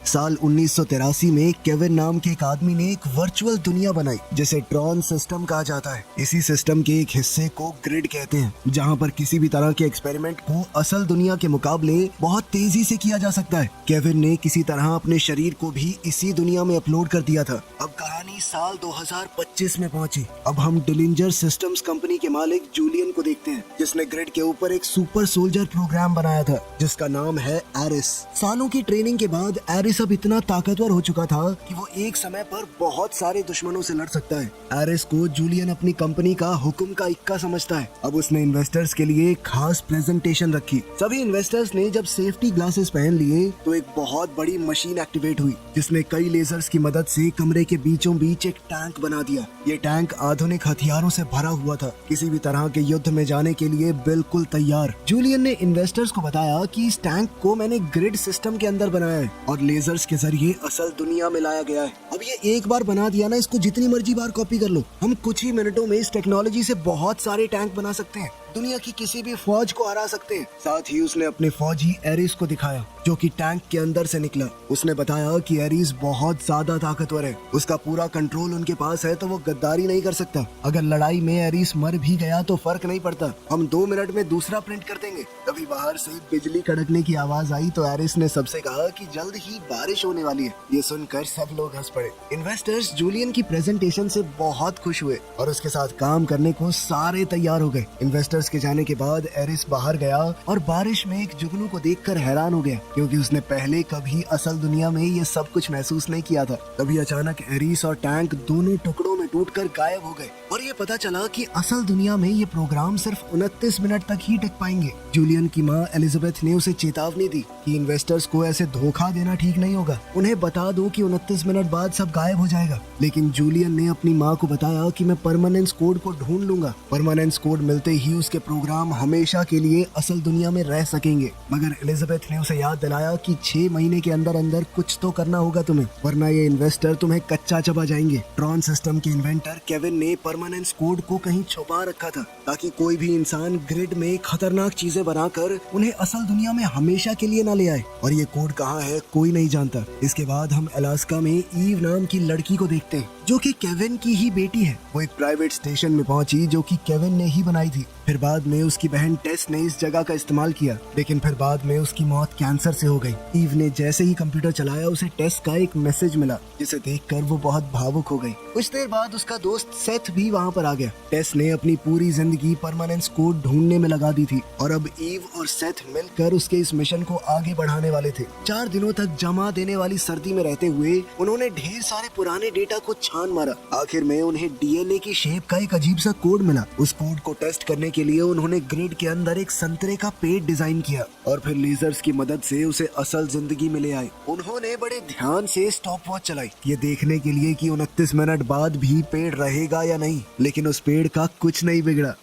साल 1983 में केविन नाम के एक आदमी ने एक वर्चुअल दुनिया बनाई जिसे ट्रॉन सिस्टम कहा जाता है। इसी सिस्टम के एक हिस्से को ग्रिड कहते हैं, जहां पर किसी भी तरह के एक्सपेरिमेंट को असल दुनिया के मुकाबले बहुत तेजी से किया जा सकता है। केविन ने किसी तरह अपने शरीर को भी इसी दुनिया में अपलोड कर दिया था। अब कहानी साल 2025 में पहुंची। अब हम डिलिंजर सिस्टम्स कंपनी के मालिक जूलियन को देखते हैं, जिसने ग्रिड के ऊपर एक सुपर सोल्जर प्रोग्राम बनाया था जिसका नाम है एरिस। सालों की ट्रेनिंग के बाद एरिस अब इतना ताकतवर हो चुका था कि वो एक समय पर बहुत सारे दुश्मनों से लड़ सकता है। एरिस को जूलियन अपनी कंपनी का हुक्म का इक्का समझता है। अब उसने इन्वेस्टर्स के लिए एक खास प्रेजेंटेशन रखी। सभी इन्वेस्टर्स ने जब सेफ्टी ग्लासेस पहन लिए तो एक बहुत बड़ी मशीन एक्टिवेट हुई जिसने कई लेजर्स की मदद से कमरे के बीचों बीच एक टैंक बना दिया। ये टैंक आधुनिक हथियारों से भरा हुआ था, किसी भी तरह के युद्ध में जाने के लिए बिल्कुल तैयार। जूलियन ने इन्वेस्टर्स को बताया कि इस टैंक को मैंने ग्रिड सिस्टम के अंदर बनाया है और लेजर्स के जरिए असल दुनिया में लाया गया है। अब ये एक बार बना दिया ना, इसको जितनी मर्जी बार कॉपी कर लो। हम कुछ ही मिनटों में इस टेक्नोलॉजी से बहुत सारे टैंक बना सकते हैं, दुनिया की किसी भी फौज को हरा सकते हैं। साथ ही उसने अपने फौजी एरिस को दिखाया जो कि टैंक के अंदर से निकला। उसने बताया कि एरिस बहुत ज्यादा ताकतवर है, उसका पूरा कंट्रोल उनके पास है तो वो गद्दारी नहीं कर सकता। अगर लड़ाई में एरिस मर भी गया तो फर्क नहीं पड़ता, हम 2 मिनट में दूसरा प्रिंट कर देंगे। तभी बाहर से बिजली कड़कने की आवाज आई तो एरिस ने सबसे कहा कि जल्द ही बारिश होने वाली है। ये सुनकर सब लोग हंस पड़े। इन्वेस्टर्स जूलियन की प्रेजेंटेशन से बहुत खुश हुए और उसके साथ काम करने को सारे तैयार हो गए। इन्वेस्टर्स के जाने के बाद एरिस बाहर गया और बारिश में एक जुगनू को देखकर हैरान हो गया, क्योंकि उसने पहले कभी असल दुनिया में ये सब कुछ महसूस नहीं किया था। तभी अचानक एरिस और टैंक दोनों टुकड़ों में टूटकर गायब हो गए और ये पता चला कि असल दुनिया में ये प्रोग्राम सिर्फ 29 मिनट तक ही टिक पाएंगे। जूलियन की माँ एलिजाबेथ ने उसे चेतावनी दी कि इन्वेस्टर्स को ऐसे धोखा देना ठीक नहीं होगा, उन्हें बता दो कि 29 मिनट बाद सब गायब हो जाएगा। लेकिन जूलियन ने अपनी माँ को बताया कि मैं परमानेंस कोड को ढूंढ लूंगा। परमानेंस कोड मिलते ही उसके प्रोग्राम हमेशा के लिए असल दुनिया में रह सकेंगे। मगर एलिजाबेथ ने उसे याद दिलाया कि 6 महीने के अंदर अंदर कुछ तो करना होगा तुम्हें, वरना ये इन्वेस्टर तुम्हें कच्चा चबा जाएंगे। ट्रॉन सिस्टम के इन्वेंटर केविन ने परमानेंस कोड को कहीं छुपा रखा था ताकि कोई भी इंसान ग्रिड में खतरनाक चीजें बनाकर उन्हें असल दुनिया में हमेशा के लिए न ले आए। और ये कोड कहाँ है कोई नहीं जानता। इसके बाद हम अलास्का में ईव नाम की लड़की को देखते हैं जो कि केविन की ही बेटी है। वो एक प्राइवेट स्टेशन में पहुंची जो कि केविन ने ही बनाई थी। फिर बाद में उसकी बहन टेस ने इस जगह का इस्तेमाल किया, लेकिन फिर बाद में उसकी मौत कैंसर से हो गई। ईव ने जैसे ही कंप्यूटर चलाया उसे टेस का एक मैसेज मिला जिसे देखकर वो बहुत भावुक हो गई। कुछ देर बाद उसका दोस्त सेथ भी वहाँ पर आ गया। टेस ने अपनी पूरी जिंदगी परमानेंस कोड ढूंढने में लगा दी थी और अब ईव और सेथ मिलकर उसके इस मिशन को आगे बढ़ाने वाले थे। 4 दिनों तक जमा देने वाली सर्दी में रहते हुए उन्होंने ढेर सारे पुराने डेटा को छान मारा। आखिर में उन्हें डीएनए की शेप का एक अजीब सा कोड मिला। उस कोड को टेस्ट करने के लिए उन्होंने ग्रिड के अंदर एक संतरे का पेड़ डिजाइन किया और फिर लेजर्स की मदद से उसे असल जिंदगी में ले आए। उन्होंने बड़े ध्यान से स्टॉप वॉच चलाई, ये देखने के लिए कि 29 मिनट बाद भी पेड़ रहेगा या नहीं, लेकिन उस पेड़ का कुछ नहीं बिगड़ा।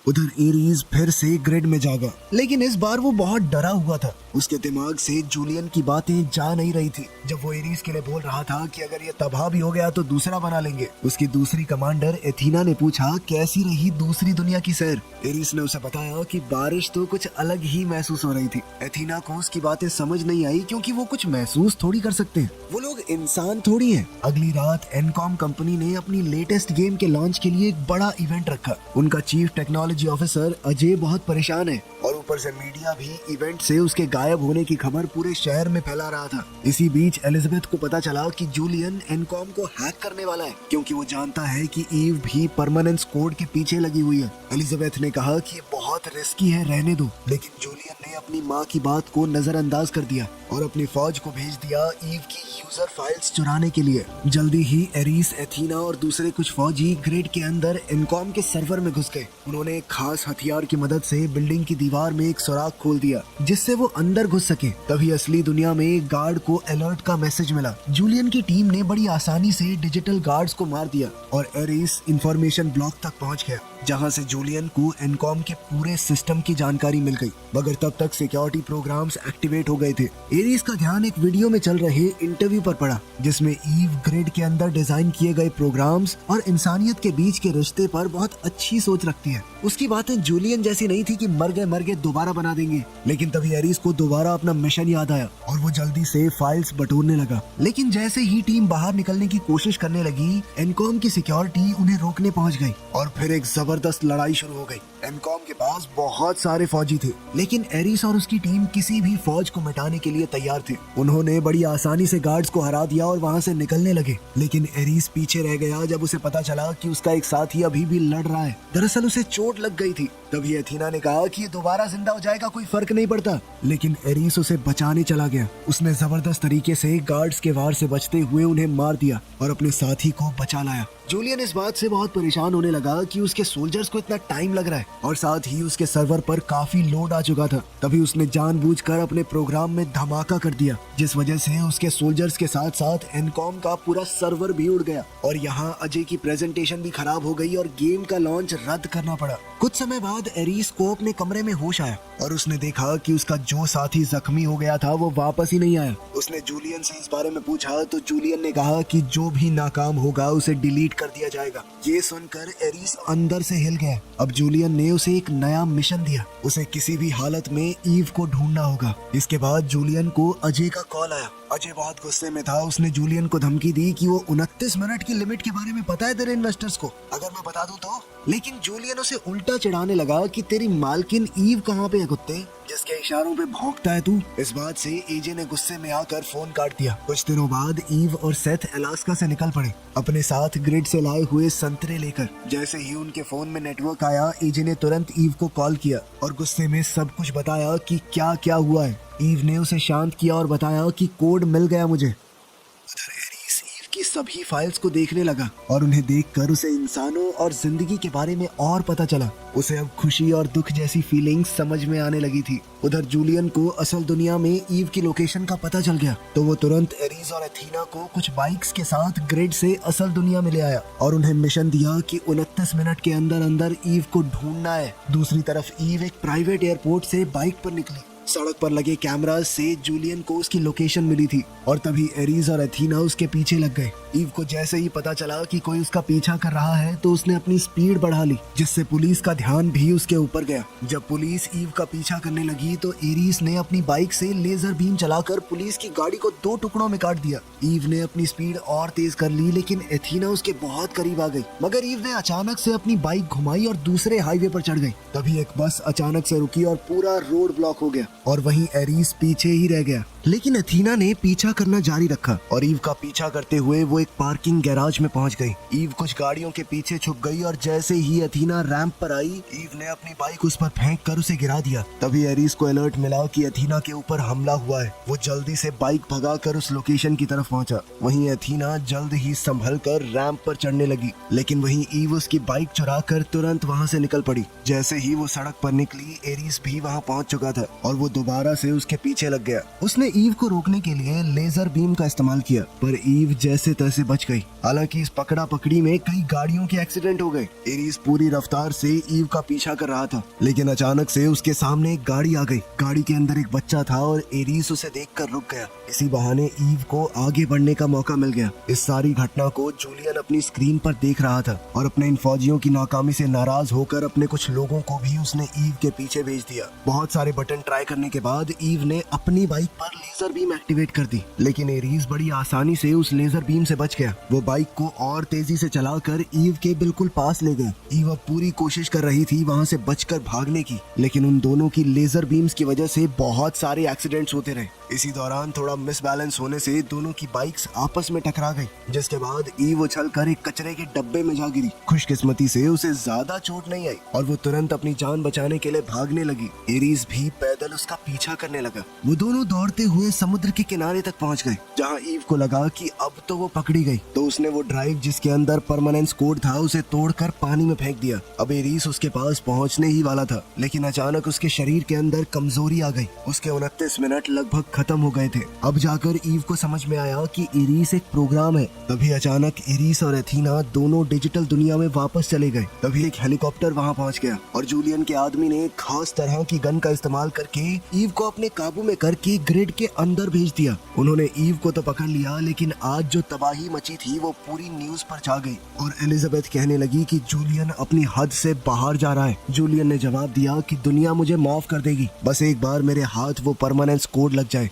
उधर एरीज फिर से ग्रिड में जागा, लेकिन इस बार वो बहुत डरा हुआ था। उसके दिमाग से जूलियन की बातें जा नहीं रही थी। जब वो एरीज के लिए बोल रहा था कि अगर ये तबाह भी हो गया तो दूसरा बना लेंगे, उसकी दूसरी कमांडर एथीना ने पूछा कैसी रही दूसरी दुनिया की सैर। एरीज ने उसे बताया कि बारिश तो कुछ अलग ही महसूस हो रही थी। एथीना को उसकी बातें समझ नहीं आई क्योंकि वो कुछ महसूस थोड़ी कर सकते हैं, वो लोग इंसान थोड़ी हैं। अगली रात एनकॉम कंपनी ने अपनी लेटेस्ट गेम के लॉन्च के लिए एक बड़ा इवेंट रखा। उनका चीफ टेक्नोलॉजी ऑफिसर अजय बहुत परेशान है और ऊपर से मीडिया भी इवेंट से उसके गायब होने की खबर पूरे शहर में फैला रहा था। इसी बीच एलिजाबेथ को पता चला कि जूलियन एनकॉम को हैक करने वाला है, क्योंकि वो जानता है कि ईव भी परमानेंस कोड के पीछे लगी हुई है। एलिजाबेथ ने कहा कि ये बहुत रिस्की है, रहने दो, लेकिन जूलियन ने अपनी माँ की बात को नजरअंदाज कर दिया और अपनी फौज को भेज दिया ईव की यूजर फाइल्स चुराने के लिए। जल्दी ही एरिस, एथीना और दूसरे कुछ फौजी ग्रिड के अंदर एनकॉम के सर्वर में घुस गए। उन्होंने एक खास हथियार की मदद से बिल्डिंग की दीवार में एक सुराख खोल दिया जिससे वो अंदर घुस सके। तभी असली दुनिया में एक गार्ड को अलर्ट का मैसेज मिला। जूलियन की टीम ने बड़ी आसानी से डिजिटल गार्ड्स को मार दिया और एरिस इंफॉर्मेशन ब्लॉक तक पहुंच गया, जहां से जूलियन को एनकॉम के पूरे सिस्टम की जानकारी मिल गई। मगर तब तक सिक्योरिटी प्रोग्राम्स एक्टिवेट हो गए थे। एरिस का ध्यान एक वीडियो में चल रहे इंटरव्यू पर पड़ा जिसमें ईव ग्रिड के अंदर डिजाइन किए गए प्रोग्राम्स और इंसानियत के बीच के रिश्ते पर बहुत अच्छी सोच रखती है। उसकी बातें जूलियन जैसी नहीं थी कि मर गए दोबारा बना देंगे। लेकिन तभी एरिस को दोबारा अपना मिशन याद आया और वो जल्दी से फाइल्स बटोरने लगा। लेकिन जैसे ही टीम बाहर निकलने की कोशिश करने लगी, एनकॉम की सिक्योरिटी उन्हें रोकने पहुंच गई और फिर एक जबरदस्त लड़ाई शुरू हो गई। एनकॉम के पास बहुत सारे फौजी थे, लेकिन एरिस और उसकी टीम किसी भी फौज को मिटाने के लिए तैयार थे। उन्होंने बड़ी आसानी से गार्ड्स को हरा दिया और वहाँ से निकलने लगे। लेकिन एरिस पीछे रह गया जब उसे पता चला कि उसका एक साथी अभी भी लड़ रहा है। दरअसल उसे चोट लग गई थी। तभी एथीना ने कहा कि ये दोबारा जिंदा हो जाएगा, कोई फर्क नहीं पड़ता। लेकिन एरिस उसे बचाने चला गया। उसने जबरदस्त तरीके से गार्ड्स के वार से बचते हुए उन्हें मार दिया और अपने साथी को बचा लाया। जूलियन इस बात से बहुत परेशान होने लगा कि उसके सोल्जर्स को इतना टाइम लग रहा है और साथ ही उसके सर्वर पर काफी लोड आ चुका था। तभी उसने जानबूझकर अपने प्रोग्राम में धमाका कर दिया, जिस वजह से उसके सोल्जर्स के साथ साथ एनकॉम का पूरा सर्वर भी उड़ गया और यहाँ अजय की प्रेजेंटेशन भी खराब हो गई और गेम का लॉन्च रद्द करना पड़ा। कुछ समय बाद एरिस को अपने कमरे में होश आया और उसने देखा कि उसका जो साथी जख्मी हो गया था वो वापस ही नहीं आया। उसने जूलियन से इस बारे में पूछा तो जूलियन ने कहा कि जो भी नाकाम होगा उसे डिलीट कर दिया जाएगा। ये सुनकर एरिस अंदर से हिल गया। अब जूलियन ने उसे एक नया मिशन दिया। उसे किसी भी हालत में ईव को ढूंढना होगा। इसके बाद जूलियन को अजय का कॉल आया। अजय बहुत गुस्से में था। उसने जूलियन को धमकी दी कि वो 29 मिनट की लिमिट के बारे में पता है तेरे इन्वेस्टर्स को, अगर मैं बता दूं तो। लेकिन जूलियन उसे उल्टा चिढ़ाने लगा कि तेरी मालकिन ईव कहाँ पे है कुत्ते, जिसके इशारों पे भौंकता है तू। इस बात से एजे ने गुस्से में आकर फोन काट दिया। कुछ दिनों बाद ईव और सेथ अलास्का से निकल पड़े, अपने साथ ग्रिड से लाए हुए संतरे लेकर। जैसे ही उनके फोन में नेटवर्क आया, एजे ने तुरंत ईव को कॉल किया और गुस्से में सब कुछ बताया कि क्या क्या हुआ है। ईव ने उसे शांत किया और बताया कि कोड मिल गया मुझे। उधर एरिस ईव की सभी फाइल्स को देखने लगा और उन्हें देखकर उसे इंसानों और जिंदगी के बारे में और पता चला। उसे अब खुशी और दुख जैसी फीलिंग्स समझ में आने लगी थी। उधर जूलियन को असल दुनिया में ईव की लोकेशन का पता चल गया तो वो तुरंत एरिस और एथीना को कुछ बाइक्स के साथ ग्रिड से असल दुनिया में ले आया और उन्हें मिशन दिया कि 29 मिनट के अंदर अंदर ईव को ढूंढना है। दूसरी तरफ ईव एक प्राइवेट एयरपोर्ट से बाइक पर निकली। सड़क पर लगे कैमरास से जूलियन को उसकी लोकेशन मिली थी और तभी एरिस और एथीना उसके पीछे लग गए। ईव को जैसे ही पता चला कि कोई उसका पीछा कर रहा है तो उसने अपनी स्पीड बढ़ा ली, जिससे पुलिस का ध्यान भी उसके ऊपर गया। जब पुलिस ईव का पीछा करने लगी तो एरिस ने अपनी बाइक से लेजर बीम चलाकर पुलिस की गाड़ी को 2 टुकड़ों में काट दिया। ईव ने अपनी स्पीड और तेज कर ली, लेकिन एथीना उसके बहुत करीब आ गई। मगर ईव ने अचानक से अपनी बाइक घुमाई और दूसरे हाईवे पर चढ़ गई। तभी एक बस अचानक से रुकी और पूरा रोड ब्लॉक हो गया और वहीं एरिस पीछे ही रह गया। लेकिन एथीना ने पीछा करना जारी रखा और ईव का पीछा करते हुए वो एक पार्किंग गैराज में पहुंच गई। ईव कुछ गाड़ियों के पीछे छुप गई और जैसे ही एथीना रैंप पर आई, ईव ने अपनी बाइक उस पर फेंक कर उसे गिरा दिया। तभी एरिस को अलर्ट मिला कि एथीना के ऊपर हमला हुआ है। वो जल्दी से बाइक भगाकर उस लोकेशन की तरफ पहुंचा। वहीं एथीना जल्द ही संभल कर रैंप पर चढ़ने लगी, लेकिन वहीं ईव उसकी बाइक चुरा कर तुरंत वहाँ से निकल पड़ी। जैसे ही वो सड़क पर निकली, एरिस भी वहाँ पहुँच चुका था और वो दोबारा से उसके पीछे लग गया। उसने ईव को रोकने के लिए लेजर बीम का इस्तेमाल किया, पर ईव जैसे तैसे बच गई। हालांकि इस पकड़ा पकड़ी में कई गाड़ियों के एक्सीडेंट हो गए। एरिस पूरी रफ्तार से ईव का पीछा कर रहा था, लेकिन अचानक से उसके सामने एक गाड़ी आ गई। गाड़ी के अंदर एक बच्चा था और एरिस उसे देखकर रुक गया। इसी बहाने ईव को आगे बढ़ने का मौका मिल गया। इस सारी घटना को जूलियन अपनी स्क्रीन पर देख रहा था और अपने इन फौजियों की नाकामी से नाराज होकर अपने कुछ लोगों को भी उसने ईव के पीछे भेज दिया। बहुत सारे बटन ट्राई करने के बाद ईव ने अपनी बाइक पर लेजर बीम एक्टिवेट कर दी, लेकिन एरिस बड़ी आसानी से उस लेजर बीम से बच गया। वो बाइक को और तेजी से चलाकर ईव के बिल्कुल पास ले गया। ईव अब पूरी कोशिश कर रही थी वहां से बचकर भागने की, लेकिन उन दोनों की लेजर बीम्स की वजह से बहुत सारे एक्सीडेंट्स होते रहे। इसी दौरान थोड़ा मिसबैलेंस होने से दोनों की बाइक्स आपस में टकरा गई, जिसके बाद ईव उछलकर एक कचरे के डब्बे में जा गिरी। खुशकिस्मती से उसे ज्यादा चोट नहीं आई और वो तुरंत अपनी जान बचाने के लिए भागने लगी। एरिस भी पैदल उसका पीछा करने लगा। वो दोनों दौड़ते हुए समुद्र के किनारे तक पहुंच गए, जहां ईव को लगा कि अब तो वो पकड़ी गई। तो उसने वो ड्राइव जिसके अंदर परमानेंस कोड था उसे तोड़कर पानी में फेंक दिया। अब एरिस उसके पास पहुंचने ही वाला था, लेकिन अचानक उसके शरीर के अंदर कमजोरी आ गई। उसके 29 मिनट लगभग खत्म हो गए थे। अब जाकर ईव को समझ में आया कि एरीस एक प्रोग्राम है। तभी अचानक एरीस और एथीना दोनों डिजिटल दुनिया में वापस चले गए। तभी एक हेलीकॉप्टर वहाँ पहुँच गया और जूलियन के आदमी ने खास तरह की गन का इस्तेमाल करके ईव को अपने काबू में करके ग्रिड के अंदर भेज दिया। उन्होंने ईव को तो पकड़ लिया, लेकिन आज जो तबाही मची थी वो पूरी न्यूज पर छा गई और एलिजाबेथ कहने लगी कि जूलियन अपनी हद से बाहर जा रहा है। जूलियन ने जवाब दिया कि दुनिया मुझे माफ कर देगी, बस एक बार मेरे हाथ वो परमानेंस कोड लग जाए।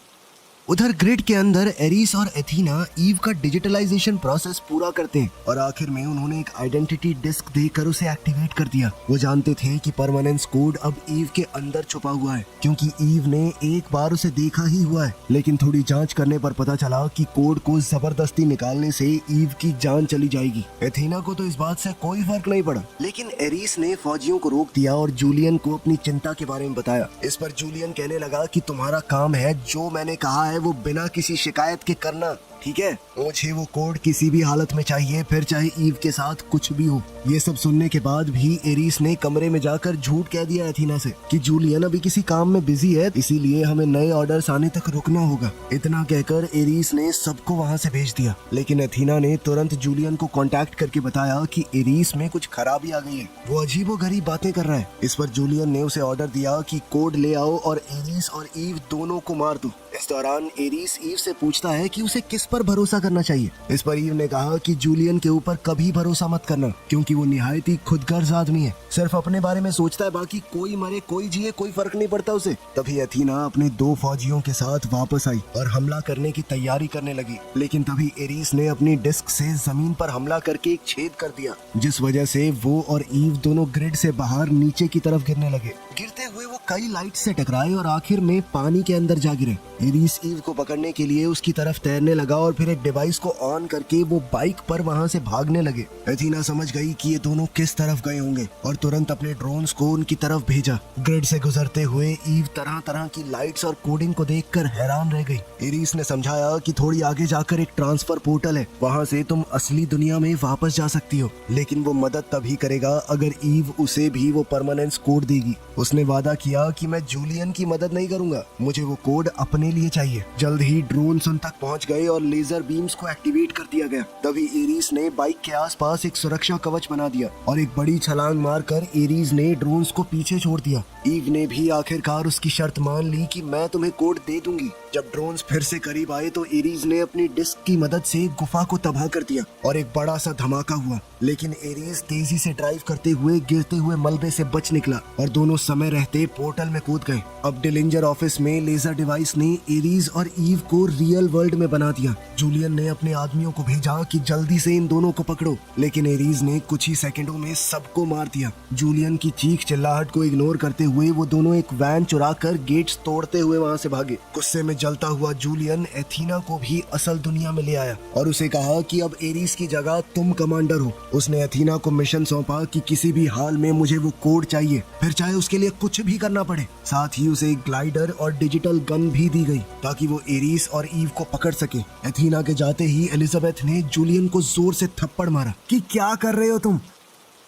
उधर ग्रिड के अंदर एरीस और एथीना ईव का डिजिटलाइजेशन प्रोसेस पूरा करते हैं और आखिर में उन्होंने एक आइडेंटिटी डिस्क देकर उसे एक्टिवेट कर दिया। वो जानते थे कि परमानेंस कोड अब ईव के अंदर छुपा हुआ है, क्योंकि ईव ने एक बार उसे देखा ही हुआ है। लेकिन थोड़ी जांच करने पर पता चला कि कोड को जबरदस्ती निकालने से ईव की जान चली जाएगी। एथीना को तो इस बात से कोई फर्क नहीं पड़ा, लेकिन एरीस ने फौजियों को रोक दिया और जूलियन को अपनी चिंता के बारे में बताया। इस पर जूलियन कहने लगा कि तुम्हारा काम है जो मैंने कहा है वो बिना किसी शिकायत के करना, ठीक है? मुझे वो कोड किसी भी हालत में चाहिए, फिर चाहे ईव के साथ कुछ भी हो। ये सब सुनने के बाद भी एरीस ने कमरे में जाकर झूठ कह दिया एथीना से कि जूलियन अभी किसी काम में बिजी है, इसीलिए हमें नए ऑर्डर्स आने तक रुकना होगा। इतना कहकर एरीस ने सबको वहाँ से भेज दिया, लेकिन एथीना ने तुरंत जूलियन को कांटेक्ट करके बताया कि एरीस में कुछ खराबी आ गई है, वो अजीबोगरीब बातें कर रहा है। इस पर जूलियन ने उसे ऑर्डर दिया कि कोड ले आओ और एरीस और ईव दोनों को मार दो। इस दौरान एरीस ईव से पूछता है कि उसे किस पर भरोसा करना चाहिए। इस पर ईव ने कहा कि जूलियन के ऊपर कभी भरोसा मत करना, क्योंकि वो निहायत ही खुदगर्ज आदमी है, सिर्फ अपने बारे में सोचता है, बाकी कोई मरे कोई जिए कोई फर्क नहीं पड़ता उसे। तभी एथीना अपने 2 फौजियों के साथ वापस आई और हमला करने की तैयारी करने लगी, लेकिन तभी एरीस ने अपनी डिस्क से जमीन पर हमला करके एक छेद कर दिया, जिस वजह से वो और ईव दोनों ग्रिड से बाहर नीचे की तरफ गिरने लगे। गिरते हुए वो कई लाइट से टकराए और आखिर में पानी के अंदर जा गिरे। एरीस ईव को पकड़ने के लिए उसकी तरफ तैरने लगा और फिर एक डिवाइस को ऑन करके वो बाइक पर वहाँ से भागने लगे। एथीना समझ गई कि ये दोनों किस तरफ गए होंगे और तुरंत अपने ड्रोन्स को उनकी तरफ भेजा। ग्रिड से गुजरते हुए ईव तरह तरह की लाइट्स और कोडिंग को देखकर हैरान रह गई। एरीस ने समझाया कि थोड़ी आगे जाकर एक ट्रांसफर पोर्टल है, वहाँ से तुम असली दुनिया में वापस जा सकती हो, लेकिन वो मदद तभी करेगा अगर ईव उसे भी वो परमानेंस कोड देगी। उसने वादा किया कि मैं जूलियन की मदद नहीं करूंगा, मुझे वो कोड अपने लिए चाहिए। जल्द ही ड्रोन उन तक पहुंच गए और लेजर बीम्स को एक्टिवेट कर दिया गया। तभी एरीस ने बाइक के आसपास एक सुरक्षा कवच बना दिया और एक बड़ी छलांग मारकर एरीस ने ड्रोन्स को पीछे छोड़ दिया। ईव ने भी आखिरकार उसकी शर्त मान ली कि मैं तुम्हें कोड दे दूंगी। जब ड्रोन्स फिर से करीब आए तो एरीस ने अपनी डिस्क की मदद से गुफा को तबाह कर दिया और एक बड़ा सा धमाका हुआ, लेकिन एरीस तेजी से ड्राइव करते हुए गिरते हुए मलबे से बच निकला और दोनों समय रहते पोर्टल में कूद गए। अब डिलिंजर ऑफिस में लेजर डिवाइस ने एरीस और ईव को रियल वर्ल्ड में बना दिया। जूलियन ने अपने आदमियों को भेजा कि जल्दी से इन दोनों को पकड़ो, लेकिन एरीस ने कुछ ही सेकंडों में सबको मार दिया। जूलियन की चीख चिल्लाहट को इग्नोर करते हुए वो दोनों एक वैन चुरा कर गेट्स तोड़ते हुए वहाँ से भागे। गुस्से में जलता हुआ जूलियन एथीना को भी असल दुनिया में ले आया और उसे कहा कि अब एरीस की जगह तुम कमांडर हो। उसने एथीना को मिशन सौंपा कि किसी भी हाल में मुझे वो कोड चाहिए, फिर चाहे उसके लिए कुछ भी करना पड़े। साथ ही उसे एक ग्लाइडर और डिजिटल गन भी दी गई ताकि वो एरीस और ईव को पकड़ सके। एथीना के जाते ही एलिजाबेथ ने जूलियन को जोर से थप्पड़ मारा कि क्या कर रहे हो तुम।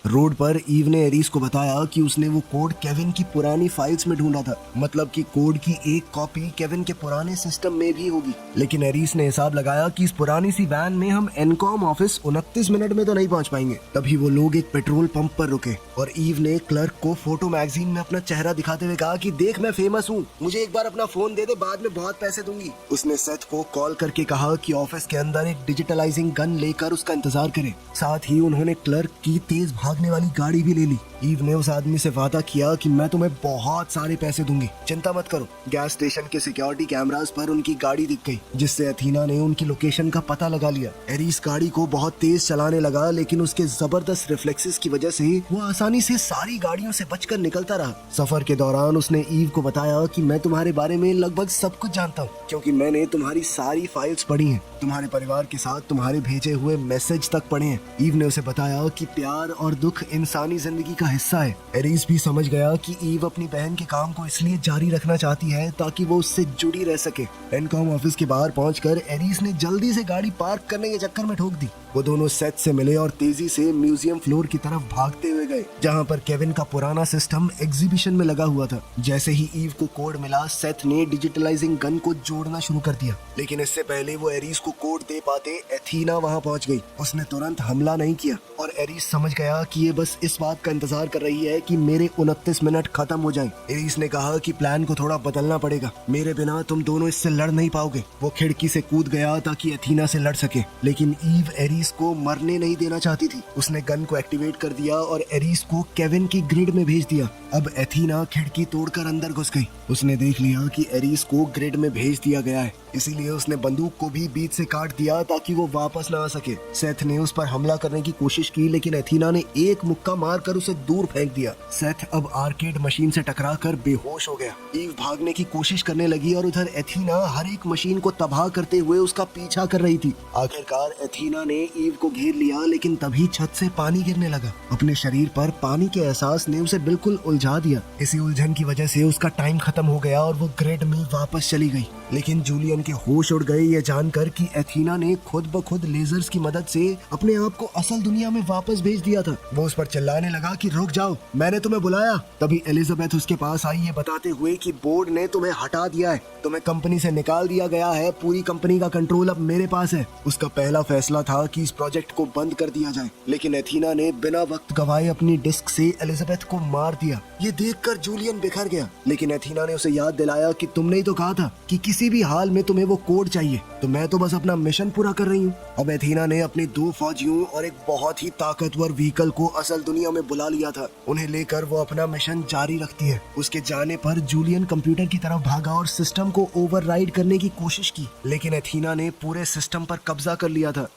रोड पर ईव ने एरीस को बताया कि उसने वो कोड केविन की पुरानी फाइल्स में ढूंढा था, मतलब कि कोड की एक कॉपी केविन के पुराने सिस्टम में भी होगी। लेकिन एरीस ने हिसाब लगाया कि इस पुरानी सी वैन में हम एनकॉम ऑफिस 29 मिनट में तो नहीं पहुंच पाएंगे। तभी वो लोग एक पेट्रोल पंप पर रुके और ईव ने क्लर्क को फोटो मैगजीन में अपना चेहरा दिखाते हुए कहा कि देख मैं फेमस हूँ, मुझे एक बार अपना फोन दे दे, बाद में बहुत पैसे दूंगी। उसने सेथ को कॉल करके कहा कि ऑफिस के अंदर एक डिजिटलाइजिंग गन लेकर उसका इंतजार करे। साथ ही उन्होंने क्लर्क की तेज भागने वाली गाड़ी भी ले ली। ईव ने उस आदमी से वादा किया कि मैं तुम्हें बहुत सारे पैसे दूंगी, चिंता मत करो। गैस स्टेशन के सिक्योरिटी कैमरास पर उनकी गाड़ी दिख गई, जिससे एथीना ने उनकी लोकेशन का पता लगा लिया। एरीस गाड़ी को बहुत तेज चलाने लगा, लेकिन उसके जबरदस्त रिफ्लेक्सेस की वजह से वो आसानी से सारी गाड़ियों से बचकर निकलता रहा। सफर के दौरान उसने ईव को बताया कि मैं तुम्हारे बारे में लगभग सब कुछ जानता हूँ, क्योंकि मैंने तुम्हारी सारी फाइल्स पढ़ी हैं, तुम्हारे परिवार के साथ तुम्हारे भेजे हुए मैसेज तक पढ़े हैं। ईव ने उसे बताया कि प्यार और दुख इंसानी जिंदगी का हिस्सा है। एरीज भी समझ गया कि ईव अपनी बहन के काम को इसलिए जारी रखना चाहती है ताकि वो उससे जुड़ी रह सके। एनकॉम ऑफिस के बाहर पहुंचकर एरीज ने जल्दी से गाड़ी पार्क करने के चक्कर में ठोक दी। वो दोनों सेथ से मिले और तेजी से म्यूजियम फ्लोर की तरफ भागते हुए गए, जहाँ पर केविन का पुराना सिस्टम एग्जीबिशन में लगा हुआ था। जैसे ही ईव को कोड मिला, सेथ ने डिजिटलाइजिंग गन को जोड़ना शुरू कर दिया, लेकिन इससे पहले वो एरीज को कोड दे पाते एथीना वहाँ पहुँच गई। उसने तुरंत हमला नहीं किया और एरीज समझ गया कि ये बस इस बात का इंतजार कर रही है कि मेरे 29 मिनट खत्म हो जाएं। एरीज ने कहा कि प्लान को थोड़ा बदलना पड़ेगा, मेरे बिना तुम दोनों इससे लड़ नहीं पाओगे। वो खिड़की से कूद गया ताकि एथीना से लड़ सके, लेकिन ईव एरीज को मरने नहीं देना चाहती थी। उसने गन को एक्टिवेट कर दिया और एरीज को केविन की ग्रिड में भेज दिया। अब एथीना खिड़की तोड़कर अंदर घुस गई। उसने देख लिया कि एरीज को ग्रिड में भेज दिया गया है, इसीलिए उसने बंदूक को भी बीच से काट दिया ताकि वो वापस ना आ सके। सेथ ने उस पर हमला करने की कोशिश की, लेकिन एथीना ने एक मुक्का मारकर उसे दूर फेंक दिया। सेथ अब आर्केड मशीन से टकराकर बेहोश हो गया। ईव भागने की कोशिश करने लगी और उधर एथीना हर एक मशीन को तबाह करते हुए उसका पीछा कर रही थी। आखिरकार एथीना ने ईव को घेर लिया, लेकिन तभी छत से पानी गिरने लगा। अपने शरीर पर पानी के एहसास ने उसे बिल्कुल उलझा दिया। इसी उलझन की वजह से उसका टाइम खत्म हो गया और वो ग्रिड में वापस चली गई। लेकिन जूलियन के होश उड़ गए ये जानकर कि एथीना ने खुद ब खुद लेजर्स की मदद से अपने आप को असल दुनिया में वापस भेज दिया था। वो उस पर चिल्लाने लगा कि रुक जाओ, मैंने तुम्हें बुलाया। तभी एलिजाबेथ उसके पास आई ये बताते हुए कि बोर्ड ने तुम्हें हटा दिया है, तुम्हें कंपनी से निकाल दिया गया है, पूरी कंपनी का कंट्रोल अब मेरे पास है। उसका पहला फैसला था कि इस प्रोजेक्ट को बंद कर दिया जाए, लेकिन एथीना ने बिना वक्त गवाए अपनी डिस्क से एलिजाबेथ को मार दिया। ये देखकर जूलियन बिखर गया, लेकिन एथीना ने उसे याद दिलाया कि तुमने ही तो कहा था कि किसी भी हाल में तुम्हें वो कोड चाहिए, तो मैं तो बस अपना मिशन पूरा कर रही हूँ। अब एथीना ने अपने 2 फौजियों और एक बहुत ही ताकतवर व्हीकल को असल दुनिया में बुला लिया था। उन्हें लेकर वो अपना मिशन जारी रखती है। उसके जाने पर जूलियन कंप्यूटर की तरफ भागा और सिस्टम को ओवरराइड करने की कोशिश की, लेकिन एथीना ने पूरे सिस्टम पर कब्जा कर लिया था।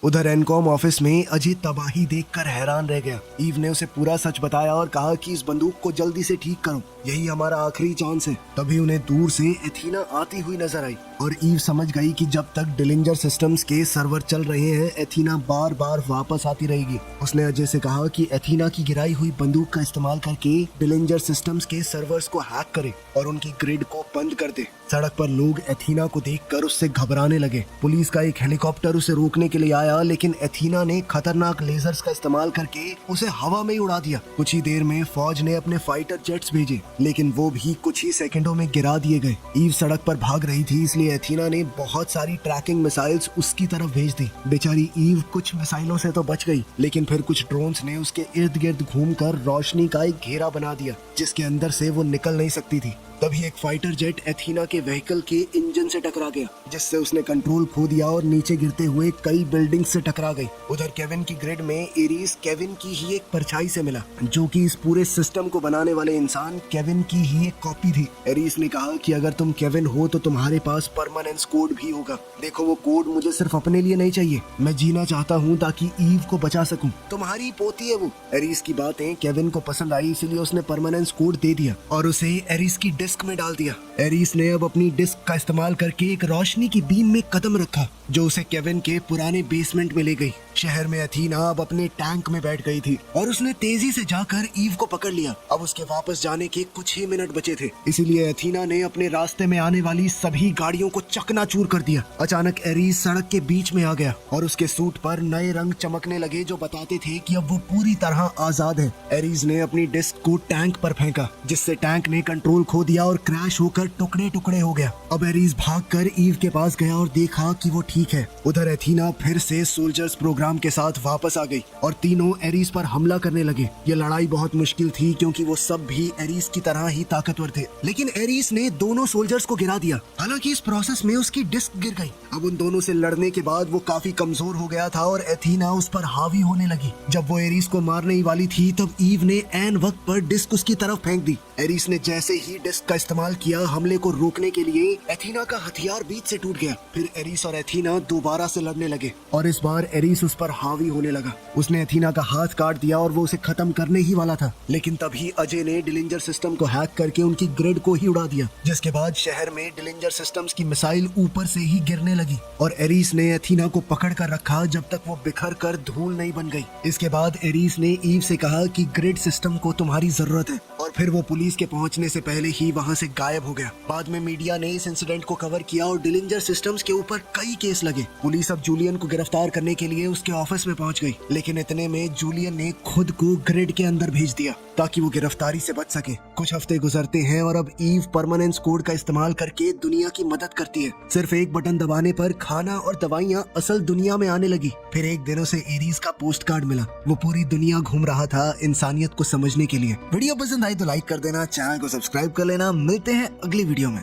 उधर एनकॉम ऑफिस में अजय तबाही देखकर हैरान रह गया। ईव ने उसे पूरा सच बताया और कहा कि इस बंदूक को जल्दी से ठीक करो, यही हमारा आखिरी चांस है। तभी उन्हें दूर से एथीना आती हुई नजर आई और ईव समझ गई कि जब तक डिलिंजर सिस्टम्स के सर्वर चल रहे हैं, एथीना बार बार वापस आती रहेगी। उसने अजय से कहा कि एथीना की गिराई हुई बंदूक का इस्तेमाल करके डिलिंजर सिस्टम्स के सर्वर्स को हैक करे और उनकी ग्रिड को बंद कर दे। सड़क पर लोग एथीना को देखकर उससे घबराने लगे। पुलिस का एक हेलीकॉप्टर उसे रोकने के लिए आया, लेकिन एथीना ने खतरनाक लेजर्स का इस्तेमाल करके उसे हवा में ही उड़ा दिया। कुछ ही देर में फौज ने अपने फाइटर जेट्स भेजे, लेकिन वो भी कुछ ही सेकंडों में गिरा दिए गए। ईव सड़क पर भाग रही थी, इसलिए एथीना ने बहुत सारी ट्रैकिंग मिसाइल्स उसकी तरफ भेज दी। बेचारी ईव कुछ मिसाइलों से तो बच गई, लेकिन फिर कुछ ड्रोन्स ने उसके इर्द गिर्द घूमकर रोशनी का एक घेरा बना दिया, जिसके अंदर से वो निकल नहीं सकती थी। तभी एक फाइटर जेट एथीना के व्हीकल के इंजन से टकरा गया, जिससे उसने कंट्रोल खो दिया और नीचे गिरते हुए कई बिल्डिंग्स से टकरा गई। उधर केविन की ग्रिड में एरीज केविन की ही एक परछाई से मिला, जो कि इस पूरे सिस्टम को बनाने वाले इंसान केविन की ही एक कॉपी थी। एरीज ने कहा कि अगर तुम केविन हो तो तुम्हारे पास परमानेंस कोड भी होगा। देखो, वो कोड मुझे सिर्फ अपने लिए नहीं चाहिए, मैं जीना चाहता हूँ ताकि ईव को बचा सकूं। तुम्हारी पोती है वो। एरीज की बातें केविन को पसंद आई, इसलिए उसने परमानेंस कोड दे दिया और उसे एरीज की डिस्क में डाल दिया। एरीज ने अब अपनी डिस्क का इस्तेमाल करके एक रोशनी की बीम में कदम रखा, जो उसे केविन के पुराने बेसमेंट में ले गई। शहर में एथीना अब अपने टैंक में बैठ गई थी और उसने तेजी से जाकर ईव को पकड़ लिया। अब उसके वापस जाने के कुछ ही मिनट बचे थे, इसीलिए एथीना ने अपने रास्ते में आने वाली सभी गाड़ियों को चकनाचूर कर दिया। अचानक एरीज सड़क के बीच में आ गया और उसके सूट पर नए रंग चमकने लगे, जो बताते थे कि अब वो पूरी तरह आजाद है। एरीज ने अपनी डिस्क को टैंक पर फेंका, जिससे टैंक ने कंट्रोल खो दिया और क्रैश होकर टुकड़े टुकड़े हो गया। अब एरीज भागकर ईव के पास गया और देखा कि वो ठीक है। उधर एथीना फिर से सोल्जर्स प्रोग्राम के साथ वापस आ गई और तीनों एरीज पर हमला करने लगे। ये लड़ाई बहुत मुश्किल थी, क्योंकि वो सब भी एरीज की तरह ही ताकतवर थे, लेकिन एरीज ने दोनों सोल्जर्स को गिरा दिया। हालांकि इस प्रोसेस में उसकी डिस्क गिर गई। अब उन दोनों से लड़ने के बाद वो काफी कमजोर हो गया था और एथीना उस पर हावी होने लगी। जब वो एरीज को मारने ही वाली थी, तब ईव ने ऐन वक्त पर डिस्क उसकी तरफ फेंक दी। एरीज ने जैसे ही डिस्क का इस्तेमाल किया हमले को रोकने के लिए, एथीना का हथियार बीच से टूट गया। फिर एरीज और एथीना दोबारा से लड़ने लगे और इस बार एरीज उस उस पर हावी होने लगा। उसने एथीना का हाथ काट दिया और वो उसे खत्म करने ही वाला था, लेकिन तभी अजय ने डिलिंजर सिस्टम को हैक करके उनकी ग्रिड को ही उड़ा दिया, जिसके बाद शहर में डिलिंजर सिस्टम्स की मिसाइल ऊपर से ही गिरने लगी और एरिस ने एथीना को पकड़ कर रखा जब तक वो बिखर कर धूल नहीं बन गई। इसके बाद एरिस ने ईव से कहा कि ग्रिड सिस्टम को तुम्हारी जरूरत है, और फिर वो पुलिस के पहुंचने से पहले ही वहां से गायब हो गया। बाद में मीडिया ने इस इंसिडेंट को कवर किया और डिलिंजर सिस्टम्स के ऊपर कई केस लगे। पुलिस अब जूलियन को गिरफ्तार करने के लिए उसके ऑफिस में पहुंच गई, लेकिन इतने में जूलियन ने खुद को ग्रिड के अंदर भेज दिया ताकि वो गिरफ्तारी से बच सके। कुछ हफ्ते गुजरते हैं और अब ईव परमानेंस कोड का इस्तेमाल करके दुनिया की मदद करती है। सिर्फ एक बटन दबाने पर खाना और दवाइयाँ असल दुनिया में आने लगी। फिर एक दिन उसे एरीज का पोस्ट कार्ड मिला। वो पूरी दुनिया घूम रहा था इंसानियत को समझने के लिए। वीडियो पसंद आई तो लाइक कर देना, चैनल को सब्सक्राइब कर लेना। मिलते हैं अगली वीडियो में।